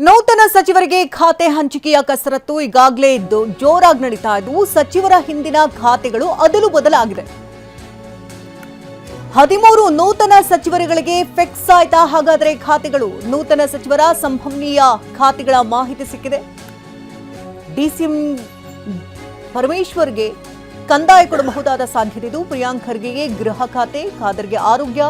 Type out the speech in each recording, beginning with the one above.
ನೂತನ ಸಚಿವರಿಗೆ ಖಾತೆ ಹಂಚಿಕೆಯ ಕಸರತ್ತು ಈಗಾಗಲೇ ಜೋರಾಗಿ ನಡೀತಾ ಇದ್ದು ಸಚಿವರ ಹಿಂದಿನ ಖಾತೆಗಳು ಅದಲು ಬದಲಾಗಿದೆ. 13 ನೂತನ ಸಚಿವರುಗಳಿಗೆ ಫಿಕ್ಸ್ ಆಯ್ತಾ? ಹಾಗಾದರೆ ಖಾತೆಗಳು ನೂತನ ಸಚಿವರ ಸಂಭವನೀಯ ಖಾತೆಗಳ ಮಾಹಿತಿ ಸಿಕ್ಕಿದೆ. ಡಿಸಿಎಂ ಪರಮೇಶ್ವರ್ಗೆ ಕಂದಾಯ ಕೊಡಬಹುದಾದ ಸಾಧ್ಯತೆ ಇದು. ಪ್ರಿಯಾಂಕ್ ಖರ್ಗೆಗೆ ಗೃಹ ಖಾತೆ, ಖಾದರ್ಗೆ ಆರೋಗ್ಯ,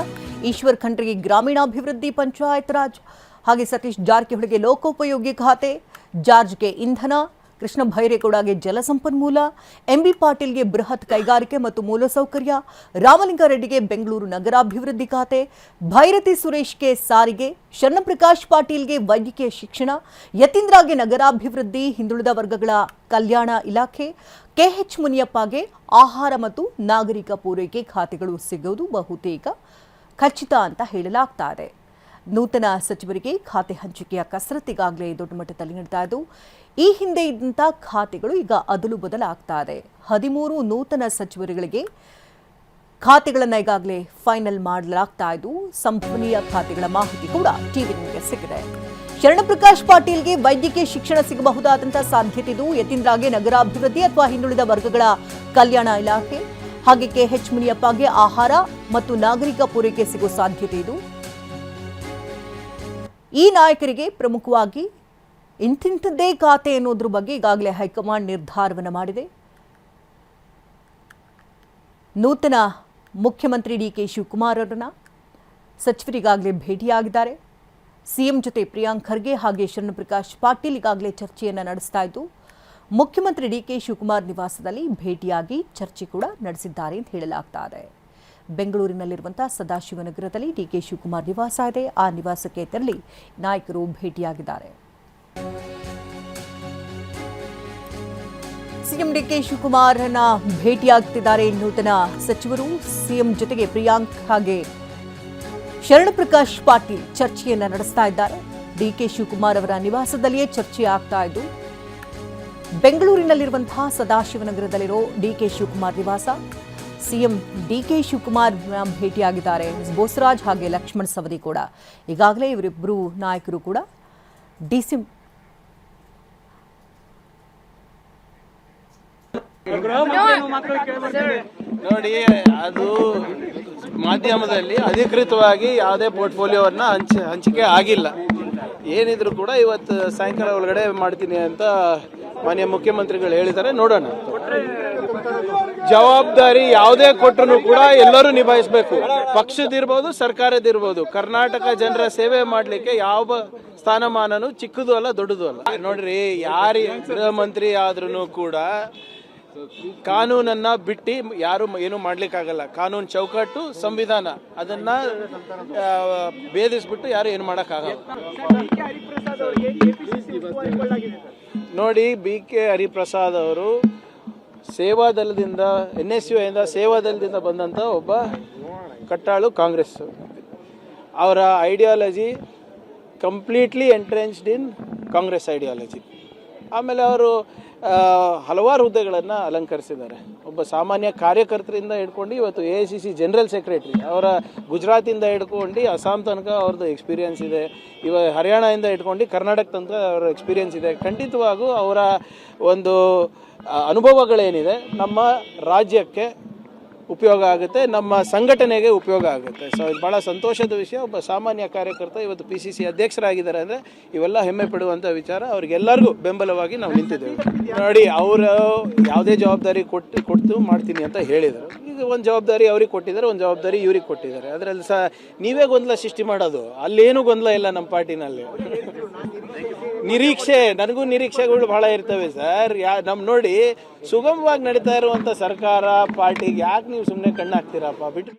ಈಶ್ವರ್ ಖಂಡ್ರೆಗೆ ಗ್ರಾಮೀಣಾಭಿವೃದ್ಧಿ ಪಂಚಾಯತ್ ರಾಜ್, ಹಾಗೆ ಸತೀಶ್ ಜಾರಕಿಹೊಳಿಗೆ ಲೋಕೋಪಯೋಗಿ ಖಾತೆ, ಜಾರ್ಜ್ಗೆ ಇಂಧನ, ಕೃಷ್ಣ ಭೈರೇಗೌಡಗೆ ಜಲಸಂಪನ್ಮೂಲ, ಎಂಬಿ ಪಾಟೀಲ್ಗೆ ಬೃಹತ್ ಕೈಗಾರಿಕೆ ಮತ್ತು ಮೂಲಸೌಕರ್ಯ, ರಾಮಲಿಂಗಾರೆಡ್ಡಿಗೆ ಬೆಂಗಳೂರು ನಗರಾಭಿವೃದ್ಧಿ ಖಾತೆ, ಭೈರತಿ ಸುರೇಶ್ಗೆ ಸಾರಿಗೆ, ಶರಣಪ್ರಕಾಶ್ ಪಾಟೀಲ್ಗೆ ವೈದ್ಯಕೀಯ ಶಿಕ್ಷಣ, ಯತೀಂದ್ರಗೆ ನಗರಾಭಿವೃದ್ಧಿ, ಹಿಂದುಳಿದ ವರ್ಗಗಳ ಕಲ್ಯಾಣ ಇಲಾಖೆ, ಕೆಎಚ್ ಮುನಿಯಪ್ಪಗೆ ಆಹಾರ ಮತ್ತು ನಾಗರಿಕ ಪೂರೈಕೆ ಖಾತೆಗಳು ಸಿಗುವುದು ಬಹುತೇಕ ಖಚಿತ ಅಂತ ಹೇಳಲಾಗ್ತಾ ಇದೆ. ನೂತನ ಸಚಿವರಿಗೆ ಖಾತೆ ಹಂಚಿಕೆಯ ಕಸರತ್ತಿಗಾಗಲೇ ದೊಡ್ಡ ಮಟ್ಟದಲ್ಲಿ ನಡೀತಾ ಇದ್ದು ಈ ಹಿಂದೆ ಇದ್ದಂಥ ಖಾತೆಗಳು ಈಗ ಅದಲು ಬದಲಾಗ್ತಾ ಇದೆ. 13 ನೂತನ ಸಚಿವರುಗಳಿಗೆ ಖಾತೆಗಳನ್ನು ಈಗಾಗಲೇ ಫೈನಲ್ ಮಾಡಲಾಗ್ತಾ ಇದ್ದು ಸಂಭವನೀಯ ಖಾತೆಗಳ ಮಾಹಿತಿ ಕೂಡ ಟಿವಿ ನಿಮಗೆ ಸಿಕ್ಕಿದೆ. ಶರಣಪ್ರಕಾಶ್ ಪಾಟೀಲ್ಗೆ ವೈದ್ಯಕೀಯ ಶಿಕ್ಷಣ ಸಿಗಬಹುದಾದಂಥ ಸಾಧ್ಯತೆ ಇದು. ಯತೀಂದ್ರಗೆ ನಗರಾಭಿವೃದ್ಧಿ ಅಥವಾ ಹಿಂದುಳಿದ ವರ್ಗಗಳ ಕಲ್ಯಾಣ ಇಲಾಖೆ, ಹಾಗೆ ಕೆಎಚ್ ಮುನಿಯಪ್ಪಗೆ ಆಹಾರ ಮತ್ತು ನಾಗರಿಕ ಪೂರೈಕೆ ಸಿಗುವ ಸಾಧ್ಯತೆ ಇದು. ಈ ನಾಯಕರಿಗೆ ಪ್ರಮುಖವಾಗಿ ಇಂತಿಂಥದ್ದೇ ಖಾತೆ ಎನ್ನುವುದ್ರ ಬಗ್ಗೆ ಈಗಾಗಲೇ ಹೈಕಮಾಂಡ್ ನಿರ್ಧಾರವನ್ನು ಮಾಡಿದೆ. ನೂತನ ಮುಖ್ಯಮಂತ್ರಿ ಡಿಕೆ ಶಿವಕುಮಾರ್ ಅವರನ್ನ ಸಚಿವರಿಗಾಗಲೇ ಭೇಟಿಯಾಗಿದ್ದಾರೆ. ಸಿಎಂ ಜೊತೆ ಪ್ರಿಯಾಂಕ್ ಖರ್ಗೆ ಹಾಗೆ ಶರಣಪ್ರಕಾಶ್ ಪಾಟೀಲ್ ಈಗಾಗಲೇ ಚರ್ಚೆಯನ್ನು ನಡೆಸ್ತಾ ಇದ್ದು ಮುಖ್ಯಮಂತ್ರಿ ಡಿಕೆ ಶಿವಕುಮಾರ್ ನಿವಾಸದಲ್ಲಿ ಭೇಟಿಯಾಗಿ ಚರ್ಚೆ ಕೂಡ ನಡೆಸಿದ್ದಾರೆ ಅಂತ ಹೇಳಲಾಗ್ತಾ ಇದೆ. ಬೆಂಗಳೂರಿನಲ್ಲಿರುವಂತಹ ಸದಾಶಿವನಗರದಲ್ಲಿ ಡಿಕೆ ಶಿವಕುಮಾರ್ ನಿವಾಸ ಇದೆ. ಆ ನಿವಾಸಕ್ಕೆ ತೆರಳಿ ನಾಯಕರು ಭೇಟಿಯಾಗಿದ್ದಾರೆ. ಸಿಎಂ ಡಿಕೆ ಶಿವಕುಮಾರ್ನ ಭೇಟಿಯಾಗುತ್ತಿದ್ದಾರೆ ನೂತನ ಸಚಿವರು. ಸಿಎಂ ಜೊತೆಗೆ ಪ್ರಿಯಾಂಕ್ ಹಾಗೆ ಶರಣಪ್ರಕಾಶ್ ಪಾಟೀಲ್ ಚರ್ಚೆಯನ್ನ ನಡೆಸ್ತಾ ಇದ್ದಾರೆ. ಡಿಕೆ ಶಿವಕುಮಾರ್ ಅವರ ನಿವಾಸದಲ್ಲಿಯೇ ಚರ್ಚೆ ಆಗ್ತಾ ಇದ್ದು ಬೆಂಗಳೂರಿನಲ್ಲಿರುವಂತಹ ಸದಾಶಿವನಗರದಲ್ಲಿರೋ ಡಿಕೆ ಶಿವಕುಮಾರ್ ನಿವಾಸ. ಸಿಎಂ ಡಿಕೆ ಶಿವಕುಮಾರ್ ಭೇಟಿಯಾಗಿದ್ದಾರೆ. ಬೋಸರಾಜ್ ಹಾಗೆ ಲಕ್ಷ್ಮಣ್ ಸವದಿ ಕೂಡ ಈಗಾಗಲೇ ಇವರಿಬ್ಬರು ನಾಯಕರು ಕೂಡ ಡಿಸಿಎಂ ನೋಡಿ, ಅದು ಮಾಧ್ಯಮದಲ್ಲಿ ಅಧಿಕೃತವಾಗಿ ಯಾವುದೇ ಪೋರ್ಟ್ಫೋಲಿಯೋವನ್ನ ಹಂಚಿಕೆ ಆಗಿಲ್ಲ. ಏನಿದ್ರು ಕೂಡ ಇವತ್ತು ಸಾಯಂಕಾಲ ಒಳಗಡೆ ಮಾಡ್ತೀನಿ ಅಂತ ಮಾನ್ಯ ಮುಖ್ಯಮಂತ್ರಿಗಳು ಹೇಳಿದ್ದಾರೆ. ನೋಡೋಣ. ಜವಾಬ್ದಾರಿ ಯಾವುದೇ ಕೊಟ್ಟರು ಕೂಡ ಎಲ್ಲರೂ ನಿಭಾಯಿಸಬೇಕು. ಪಕ್ಷದಿರ್ಬೋದು, ಸರ್ಕಾರದಿರ್ಬೋದು. ಕರ್ನಾಟಕ ಜನರ ಸೇವೆ ಮಾಡಲಿಕ್ಕೆ ಯಾವ ಸ್ಥಾನಮಾನನು ಚಿಕ್ಕದು ಅಲ್ಲ, ದೊಡ್ಡದು ಅಲ್ಲ. ನೋಡ್ರಿ, ಯಾರು ಗೃಹ ಮಂತ್ರಿ ಆದ್ರೂ ಕೂಡ ಕಾನೂನನ್ನ ಬಿಟ್ಟು ಯಾರು ಏನು ಮಾಡ್ಲಿಕ್ಕಾಗಲ್ಲ. ಕಾನೂನು ಚೌಕಟ್ಟು, ಸಂವಿಧಾನ ಅದನ್ನ ಭೇದಿಸ್ಬಿಟ್ಟು ಯಾರು ಏನು ಮಾಡೋಕ್ಕಾಗಲ್ಲ. ನೋಡಿ, BK ಹರಿಪ್ರಸಾದ್ ಅವರು ಸೇವಾದಳದಿಂದ NSU ಇಂದ ಸೇವಾದಳದಿಂದ ಬಂದಂಥ ಒಬ್ಬ ಕಟ್ಟಾಳು ಕಾಂಗ್ರೆಸ್. ಅವರ ಐಡಿಯಾಲಜಿ ಕಂಪ್ಲೀಟ್ಲಿ ಎಂಟ್ರೆನ್ಸ್ಡ್ ಇನ್ ಕಾಂಗ್ರೆಸ್ ಐಡಿಯಾಲಜಿ. ಆಮೇಲೆ ಅವರು ಹಲವಾರು ಹುದ್ದೆಗಳನ್ನು ಅಲಂಕರಿಸಿದ್ದಾರೆ. ಒಬ್ಬ ಸಾಮಾನ್ಯ ಕಾರ್ಯಕರ್ತರಿಂದ ಹಿಡ್ಕೊಂಡು ಇವತ್ತು AICC ಜನರಲ್ ಸೆಕ್ರೆಟರಿ, ಅವರ ಗುಜರಾತಿಂದ ಹಿಡ್ಕೊಂಡು ಅಸ್ಸಾಂ ತನಕ ಅವ್ರದ್ದು ಎಕ್ಸ್ಪೀರಿಯನ್ಸ್ ಇದೆ. ಹರಿಯಾಣದಿಂದ ಹಿಡ್ಕೊಂಡು ಕರ್ನಾಟಕ ತನಕ ಅವರ ಎಕ್ಸ್ಪೀರಿಯನ್ಸ್ ಇದೆ. ಖಂಡಿತವಾಗೂ ಅವರ ಒಂದು ಅನುಭವಗಳೇನಿದೆ ನಮ್ಮ ರಾಜ್ಯಕ್ಕೆ ಉಪಯೋಗ ಆಗುತ್ತೆ, ನಮ್ಮ ಸಂಘಟನೆಗೆ ಉಪಯೋಗ ಆಗುತ್ತೆ. ಸೊ ಇದು ಭಾಳ ಸಂತೋಷದ ವಿಷಯ. ಒಬ್ಬ ಸಾಮಾನ್ಯ ಕಾರ್ಯಕರ್ತ ಇವತ್ತು PCC ಅಧ್ಯಕ್ಷರಾಗಿದ್ದಾರೆ ಅಂದರೆ ಇವೆಲ್ಲ ಹೆಮ್ಮೆ ಪಡುವಂಥ ವಿಚಾರ. ಅವ್ರಿಗೆಲ್ಲರಿಗೂ ಬೆಂಬಲವಾಗಿ ನಾವು ನಿಂತಿದ್ದೇವೆ. ನೋಡಿ, ಅವರು ಯಾವುದೇ ಜವಾಬ್ದಾರಿ ಕೊಟ್ಟು ಮಾಡ್ತೀನಿ ಅಂತ ಹೇಳಿದರು. ಈಗ ಒಂದು ಜವಾಬ್ದಾರಿ ಅವ್ರಿಗೆ ಕೊಟ್ಟಿದ್ದಾರೆ, ಒಂದು ಜವಾಬ್ದಾರಿ ಇವ್ರಿಗೆ ಕೊಟ್ಟಿದ್ದಾರೆ. ಅದರಲ್ಲಿ ನೀವೇ ಗೊಂದಲ ಸೃಷ್ಟಿ ಮಾಡೋದು. ಅಲ್ಲೇನೂ ಗೊಂದಲ ಇಲ್ಲ ನಮ್ಮ ಪಾರ್ಟಿನಲ್ಲಿ. ನಿರೀಕ್ಷೆ, ನನಗೂ ನಿರೀಕ್ಷೆಗಳು ಬಹಳ ಇರ್ತವೆ ಸರ್. ನೋಡಿ, ಸುಗಮವಾಗಿ ನಡೀತಾ ಇರುವಂಥ ಸರ್ಕಾರ ಪಾರ್ಟಿಗೆ ಯಾಕೆ ನೀವು ಸುಮ್ಮನೆ ಕಣ್ಣು ಹಾಕ್ತೀರಪ್ಪ? ಬಿಟ್ಟು